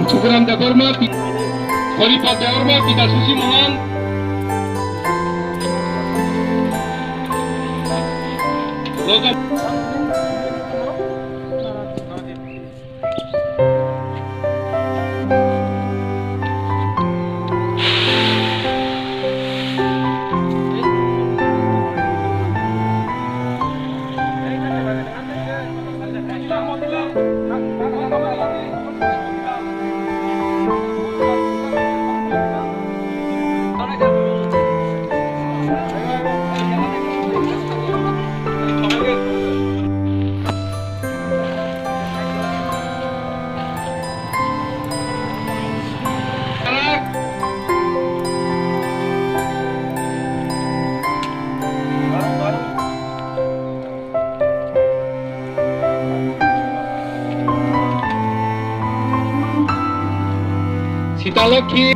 Syukuran Dagorma, Khalifa Dagorma, Pita Susi Mohon, Logan. Sitalaki.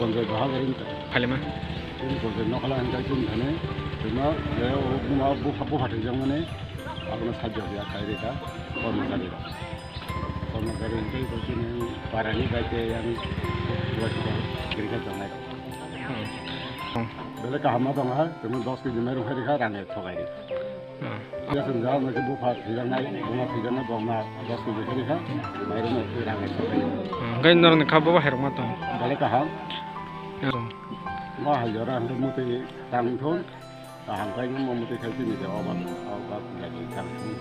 Bangkai bahagia ini. Kalima. Ini bangkai nak kalah angkat itu mana? Cuma saya mau buat hati jangan mana? Aku nak saja dia kaya dia, korma kaya itu itu ni parani kaya yang buat kita jangan. Bela kahama tengah, cuma 10 km rumah dia rangai thokai dia. Ya senjata macam buat jangan, bunga jangan bunga 10 km dia, main rumah rangai thokai. Gaya orang kau bawa herma tu. Bela kaham. Wah, orang tu mesti tanggung, tahan kaya ni mesti kaya ni dia awak jadi tanggung.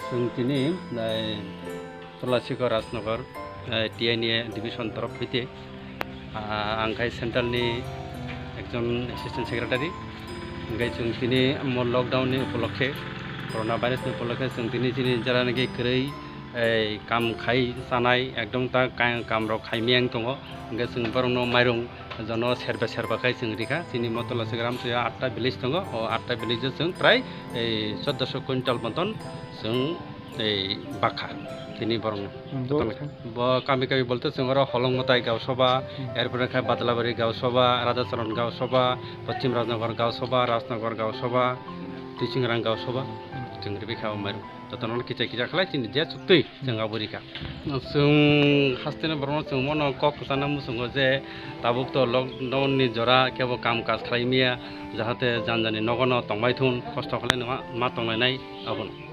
Sungkini, Tolasi Rasnagar, TNA Division Torok Pite, Angkai Central ni Ekjon Assistant Secretary, Angkai Sungkini mau lockdown ni upolokhe, coronavirus ni upolokhe Sungkini sini jalan lagi kerai, kam khai sanai, ekdom ta kam rok khai miang tongo, Angkai Sung barang no mairung, jono serba khai Sung rika, sini mau Tolasi Gram suya 8 village tongo, 8 village Sung try 1400 kuintal banton Sung bakha. Ini barang, kami bolte sengora holong motai gaw soba, airport kai Badalabari gaw soba, Radhacharan gaw soba, Paschim Rajnagar gaw soba, Rasnagar gaw soba, Tuisingrang gaw soba, jengri bikhaw maru. যতन किचा किचा खालाय चिनि जे सुक्तै जों आबरिका जों हास्तेनो बरनो जों मनो कक जाना मुसुंगो जे ताबुक तो लकडाउन नि जरा केबो काम काज खालायमिया जाहाथे जानजानि नगनो तंबाय थुन खस्थ' खालाय नङा मा तंलायनाय आबुन